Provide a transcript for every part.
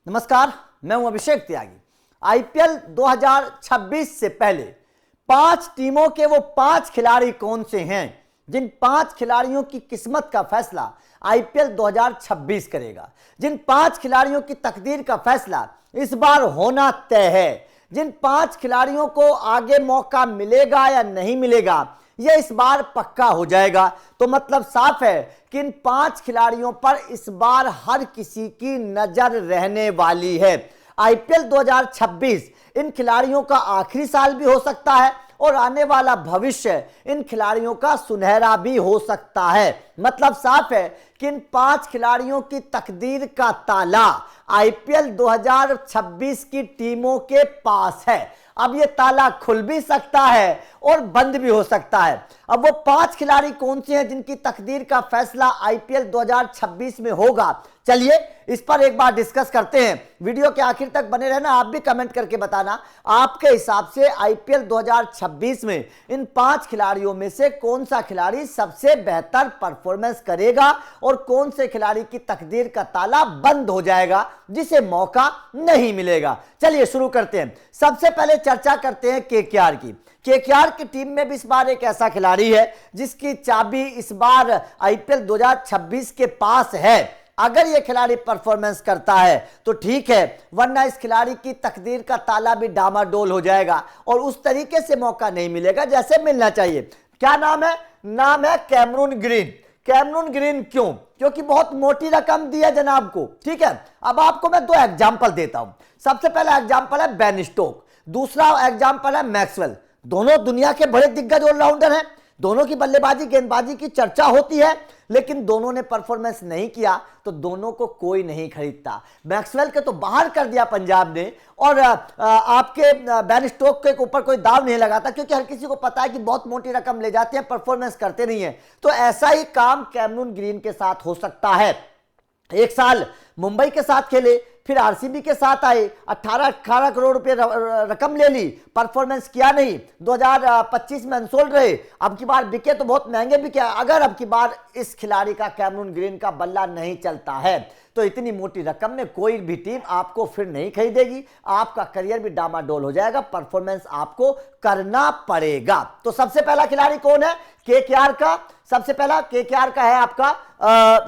नमस्कार, मैं हूं अभिषेक त्यागी। आईपीएल 2026 से पहले 5 टीमों के वो 5 खिलाड़ी कौन से हैं जिन 5 खिलाड़ियों की किस्मत का फैसला आईपीएल 2026 करेगा, जिन 5 खिलाड़ियों की तकदीर का फैसला इस बार होना तय है, जिन 5 खिलाड़ियों को आगे मौका मिलेगा या नहीं मिलेगा यह इस बार पक्का हो जाएगा। तो मतलब साफ है कि इन 5 खिलाड़ियों पर इस बार हर किसी की नजर रहने वाली है। आईपीएल 2026 इन खिलाड़ियों का आखिरी साल भी हो सकता है और आने वाला भविष्य इन खिलाड़ियों का सुनहरा भी हो सकता है। मतलब साफ है कि इन 5 खिलाड़ियों की तकदीर का ताला आईपीएल 2026 की टीमों के पास है। अब ये ताला खुल भी सकता है और बंद भी हो सकता है। अब वो 5 खिलाड़ी कौन से हैं जिनकी तकदीर का फैसला आईपीएल 2026 में होगा, चलिए इस पर एक बार डिस्कस करते हैं। वीडियो के आखिर तक बने रहना, आप भी कमेंट करके बताना आपके हिसाब से आईपीएल 2026 में इन 5 खिलाड़ियों में से कौन सा खिलाड़ी सबसे बेहतर परफॉर्मेंस करेगा और कौन से खिलाड़ी की तकदीर का ताला बंद हो जाएगा जिसे मौका नहीं मिलेगा। चलिए शुरू करते हैं। सबसे पहले चर्चा करते हैं केकेआर की। केकेआर की टीम में भी इस बार एक ऐसा खिलाड़ी है जिसकी चाबी इस बार आईपीएल 2026 के पास है। अगर यह खिलाड़ी परफॉर्मेंस करता है तो ठीक है, वरना इस खिलाड़ी की तकदीर का ताला भी डामाडोल हो जाएगा और उस तरीके से मौका नहीं मिलेगा जैसे मिलना चाहिए। क्या नाम है? नाम है कैमरून ग्रीन। कैमरून ग्रीन क्यों? क्योंकि बहुत मोटी रकम दी है जनाब को। ठीक है, अब आपको मैं 2 एग्जांपल देता हूं। सबसे पहला एग्जांपल है बेन स्टोक, दूसरा एग्जांपल है मैक्सवेल। दोनों दुनिया के बड़े दिग्गज ऑलराउंडर हैं, दोनों की बल्लेबाजी गेंदबाजी की चर्चा होती है, लेकिन दोनों ने परफॉर्मेंस नहीं किया तो दोनों को कोई नहीं खरीदता। मैक्सवेल के तो बाहर कर दिया पंजाब ने और आपके बेन स्टोक के ऊपर कोई दाव नहीं लगाता क्योंकि हर किसी को पता है कि बहुत मोटी रकम ले जाते हैं, परफॉर्मेंस करते नहीं है। तो ऐसा ही काम कैमरून ग्रीन के साथ हो सकता है। एक साल मुंबई के साथ खेले, फिर आरसीबी के साथ आए, 18 करोड़ रुपए रकम ले ली, परफॉर्मेंस किया नहीं, 2025 में अनसोल्ड रहे। अब की बार बिके तो बहुत महंगे बिके। अगर अब की बार इस खिलाड़ी का कैमरून ग्रीन का बल्ला नहीं चलता है तो इतनी मोटी रकम में कोई भी टीम आपको फिर नहीं खरीदेगी, आपका करियर भी डामाडोल हो जाएगा, परफॉर्मेंस आपको करना पड़ेगा। तो सबसे पहला खिलाड़ी कौन है? केकेआर का। सबसे पहला केकेआर का है आपका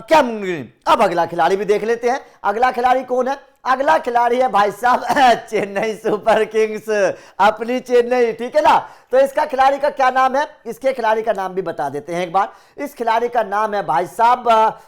कैमरून ग्रीन। अब अगला खिलाड़ी भी देख लेते हैं। अगला खिलाड़ी कौन है? अगला खिलाड़ी है भाई साहब चेन्नई सुपर किंग्स, अपनी चेन्नई। ठीक है ना, तो इसका खिलाड़ी का क्या नाम है? इसके खिलाड़ी का नाम भी बता देते हैं एक बार। इस खिलाड़ी का नाम है भाई साहब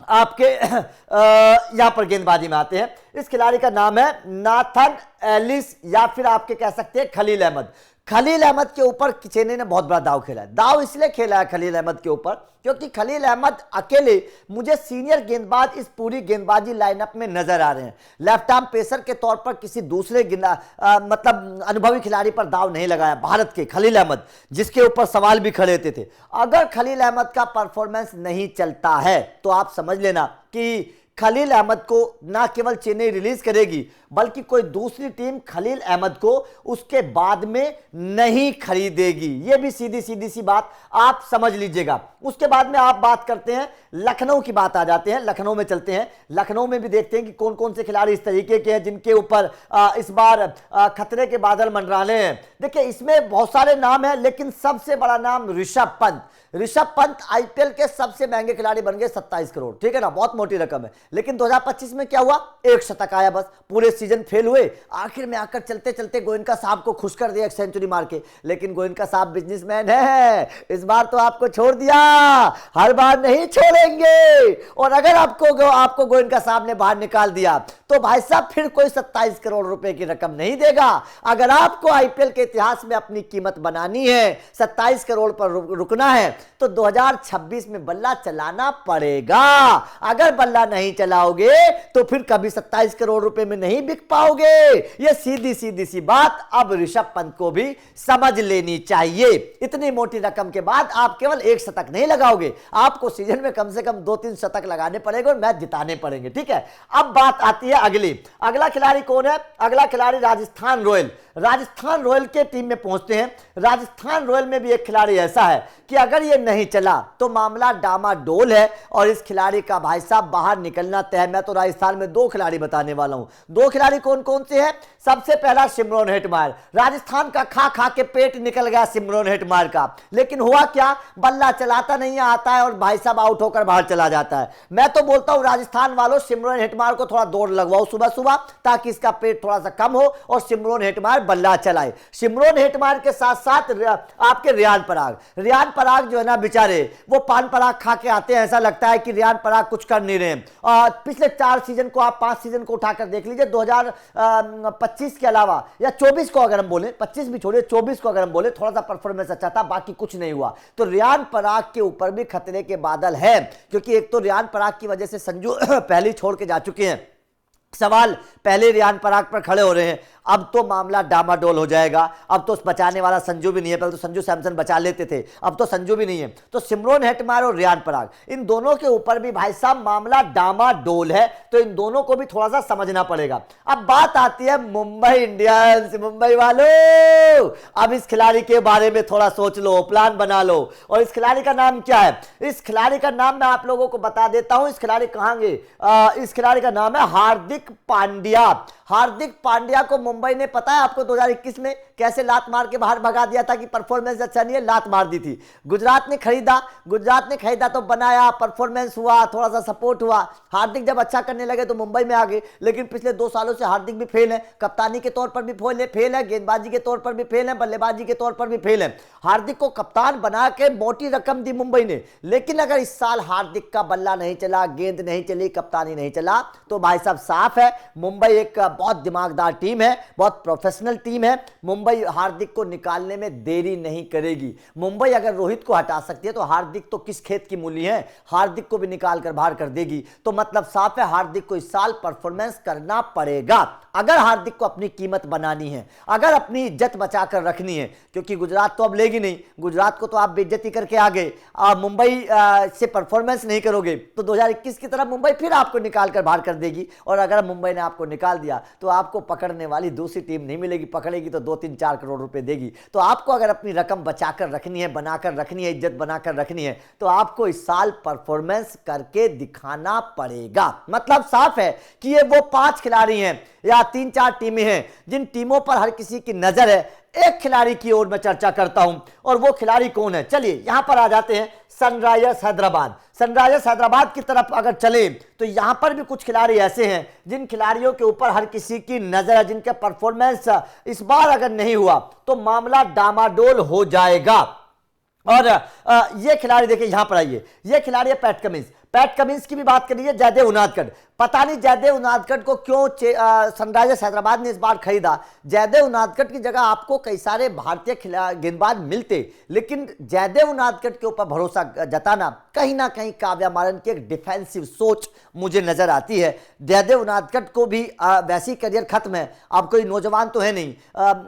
आपके यहां पर गेंदबाजी में आते हैं। इस खिलाड़ी का नाम है नाथन एलिस या फिर आपके कह सकते हैं खलील अहमद। खलील अहमद के ऊपर चेन्नई ने बहुत बड़ा दाव खेला है। दाव इसलिए खेला है खलील अहमद के ऊपर क्योंकि खलील अहमद अकेले मुझे सीनियर गेंदबाज इस पूरी गेंदबाजी लाइनअप में नजर आ रहे हैं। लेफ्ट आर्म पेसर के तौर पर किसी दूसरे मतलब अनुभवी खिलाड़ी पर दाव नहीं लगाया भारत के खलील अहमद, जिसके ऊपर सवाल भी खड़े होते थे। अगर खलील अहमद का परफॉर्मेंस नहीं चलता है तो आप समझ लेना कि खलील अहमद को ना केवल चेन्नई रिलीज करेगी बल्कि कोई दूसरी टीम खलील अहमद को उसके बाद में नहीं खरीदेगी। यह भी सीधी सी बात आप समझ लीजिएगा। उसके बाद में आप बात करते हैं लखनऊ की, बात आ जाते हैं लखनऊ में। चलते हैं लखनऊ में भी देखते हैं कि कौन कौन से खिलाड़ी इस तरीके के हैं जिनके ऊपर इस बार खतरे के बादल मंडराने हैं। देखिए इसमें बहुत सारे नाम हैं लेकिन सबसे बड़ा नाम ऋषभ पंत। ऋषभ पंत आईपीएल के सबसे महंगे खिलाड़ी बन गए, 27 करोड़। ठीक है ना, बहुत मोटी रकम है। लेकिन 2025 में क्या हुआ? 1 शतक आया, बस पूरे सीजन फेल हुए। आखिर में आकर चलते चलते गोयनका साहब को खुश कर दिया 1 सेंचुरी मार के। लेकिन गोयनका साहब बिजनेसमैन है, इस बार तो आपको छोड़ दिया, हर बार नहीं छोड़ेंगे। और अगर आपको गोयनका साहब ने बाहर निकाल दिया तो भाई साहब फिर कोई 27 करोड़ रुपए की रकम नहीं देगा। अगर आपको आईपीएल के इतिहास में अपनी कीमत बनानी है, 27 करोड़ पर रुकना है तो 2026 में बल्ला चलाना पड़ेगा। अगर बल्ला नहीं चलाओगे तो फिर कभी 27 करोड़ रुपए में नहीं बिक पाओगे। यह सीधी सी बात अब ऋषभ पंत को भी समझ लेनी चाहिए। इतनी मोटी रकम के बाद आप केवल 1 शतक नहीं लगाओगे, आपको सीजन में कम से कम 2-3 शतक लगाने पड़ेंगे और मैच जिताने पड़ेंगे। ठीक है, अब बात आती है अगली। अगला खिलाड़ी कौन है? अगला खिलाड़ी राजस्थान रॉयल। राजस्थान रॉयल के टीम में पहुंचते हैं। राजस्थान रॉयल में भी एक खिलाड़ी ऐसा है कि अगर ये नहीं चला तो मामला डामाडोल है और इस खिलाड़ी का भाई साहब बाहर निकल निकलना तय है। मैं तो राजस्थान में 2 खिलाड़ी बताने वाला हूं। 2 खिलाड़ी कौन कौन से हैं? सबसे पहला सिमरन हेटमायर। राजस्थान का खा खा के पेट निकल गया सिमरन हेटमायर का, लेकिन हुआ क्या, बल्ला चलाता नहीं आता है और भाई साहब आउट होकर बाहर चला जाता है। मैं तो बोलता हूं राजस्थान वालों, सिमरन हेटमायर को थोड़ा दौड़ लगवाओ सुबह सुबह, ताकि इसका पेट थोड़ा सा कम हो और सिमरन हेटमायर बल्ला चलाए। सिमरन हेटमायर के साथ साथ आपके रियान पराग जो है ना बेचारे, वो पान पराग खा के आते हैं, ऐसा लगता है कि रियान पराग कुछ कर नहीं रहे। पिछले 4 सीजन को आप 5 सीजन को उठाकर देख लीजिए, 2025 के अलावा या 24 को अगर हम बोले, 25 भी छोड़िए 24 को अगर हम बोले, थोड़ा सा परफॉर्मेंस अच्छा था, बाकी कुछ नहीं हुआ। तो रियान पराग के ऊपर भी खतरे के बादल है, क्योंकि एक तो रियान पराग की वजह से संजू पहले छोड़ के जा चुके हैं। सवाल पहले रियान पराग पर खड़े हो रहे हैं, अब तो मामला डामाडोल हो जाएगा। अब तो बचाने वाला संजू भी नहीं है, पहले तो संजू सैमसन बचा लेते थे, अब तो संजू भी नहीं है। तो सिमरन हेटमायर और रियान पराग, इन दोनों के ऊपर भी भाई साहब मामला डामाडोल है, तो इन दोनों को भी थोड़ा सा समझना पड़ेगा। अब बात आती है मुंबई इंडियंस। मुंबई वालों, अब इस खिलाड़ी के बारे में थोड़ा सोच लो, प्लान बना लो। और इस खिलाड़ी का नाम क्या है? इस खिलाड़ी का नाम मैं आप लोगों को बता देता हूं। इस खिलाड़ी कहां गए? इस खिलाड़ी का नाम है हार्दिक पांड्या। हार्दिक पांड्या को मुंबई ने, पता है आपको 2021 में कैसे लात मार के बाहर भगा दिया था कि परफॉर्मेंस अच्छा नहीं है, लात मार दी थी। गुजरात ने खरीदा तो बनाया, परफॉर्मेंस हुआ, थोड़ा सा सपोर्ट हुआ। हार्दिक जब अच्छा करने लगे तो मुंबई में आ गए, लेकिन पिछले 2 सालों से हार्दिक भी फेल है। कप्तानी के तौर पर भी फेल है, गेंदबाजी के तौर पर भी फेल है, बल्लेबाजी के तौर पर भी फेल है। हार्दिक को कप्तान बना के मोटी रकम दी मुंबई ने, लेकिन अगर इस साल हार्दिक का बल्ला नहीं चला, गेंद नहीं चली, कप्तानी नहीं चला, तो भाई साहब साफ है मुंबई एक बहुत दिमागदार टीम है, बहुत प्रोफेशनल टीम है। मुंबई हार्दिक को निकालने में देरी नहीं करेगी। मुंबई अगर रोहित को हटा सकती है तो हार्दिक तो किस खेत की मूली है, हार्दिक को भी निकाल कर बाहर कर देगी। तो मतलब साफ है हार्दिक को इस साल परफॉर्मेंस करना पड़ेगा, अगर हार्दिक को अपनी कीमत बनानी है, अगर अपनी इज्जत बचाकर रखनी है। क्योंकि गुजरात तो अब लेगी नहीं, गुजरात को तो आप बेइज्जती करके आ गए, मुंबई से परफॉर्मेंस नहीं करोगे तो 2021 की तरह मुंबई फिर आपको निकाल कर बाहर कर देगी। और अगर मुंबई ने आपको निकाल दिया तो आपको पकड़ने वाली दूसरी टीम नहीं मिलेगी, पकड़ेगी तो 2-3-4 करोड़ रुपए देगी। तो आपको अगर अपनी रकम बचाकर रखनी है, बनाकर रखनी है, इज्जत बनाकर रखनी है, तो आपको इस साल परफॉर्मेंस करके दिखाना पड़ेगा। मतलब साफ है कि ये वो 5 खिलाड़ी हैं या 3-4 टीमें हैं जिन टीमों पर हर किसी की नजर है। एक खिलाड़ी की ओर मैं चर्चा करता हूं, और वो खिलाड़ी कौन है? चलिए यहां पर आ जाते हैं। सनराइजर्स हैदराबाद की तरफ अगर चले तो यहां पर भी कुछ खिलाड़ी ऐसे हैं जिन खिलाड़ियों के ऊपर हर किसी की नजर है, जिनका परफॉर्मेंस इस बार अगर नहीं हुआ तो मामला डामाडोल हो जाएगा। और ये खिलाड़ी देखिए, यहां पर आइए, ये खिलाड़ी है पैट कमिंस की भी बात कर लीजिए, जयदेव उनादकट। पता नहीं जयदेव उनादकट को क्यों सनराइजर्स हैदराबाद ने इस बार खरीदा। जयदेव उनादकट की जगह आपको कई सारे भारतीय गेंदबाज मिलते, लेकिन जयदेव उनादकट के ऊपर भरोसा जताना कहीं ना कहीं काव्या मारन की एक डिफेंसिव सोच मुझे नजर आती है। जयदेव उनादकट को भी वैसी करियर खत्म है, अब कोई नौजवान तो है नहीं,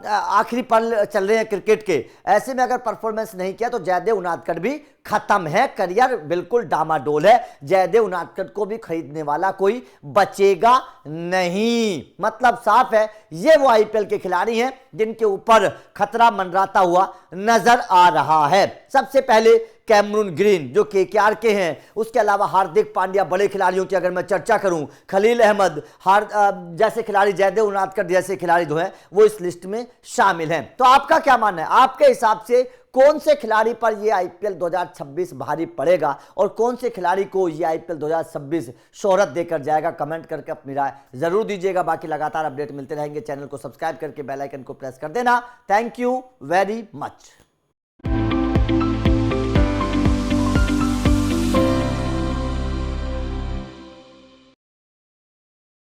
आखिरी पल चल रहे हैं क्रिकेट के, ऐसे में अगर परफॉर्मेंस नहीं किया तो जयदेव उनादकट भी खत्म है, करियर बिल्कुल डामाडोल है। जयदेव उनादकट को भी खरीदने वाला कोई बचेगा नहीं। मतलब साफ है ये वो आईपीएल के खिलाड़ी हैं जिनके ऊपर खतरा मंडराता हुआ नजर आ रहा है। सबसे पहले कैमरून ग्रीन जो केकेआर के हैं, उसके अलावा हार्दिक पांड्या, बड़े खिलाड़ियों की अगर मैं चर्चा करूं, खलील अहमद, जैसे खिलाड़ी, जयदेव उनादकट जैसे खिलाड़ी जो हैं वो इस लिस्ट में शामिल हैं। तो आपका क्या मानना है? आपके हिसाब से कौन से खिलाड़ी पर ये आईपीएल 2026 भारी पड़ेगा और कौन से खिलाड़ी को ये आईपीएल 2026 शोहरत देकर जाएगा? कमेंट करके अपनी राय जरूर दीजिएगा। बाकी लगातार अपडेट मिलते रहेंगे, चैनल को सब्सक्राइब करके बेल आइकन को प्रेस कर देना। Thank you very much.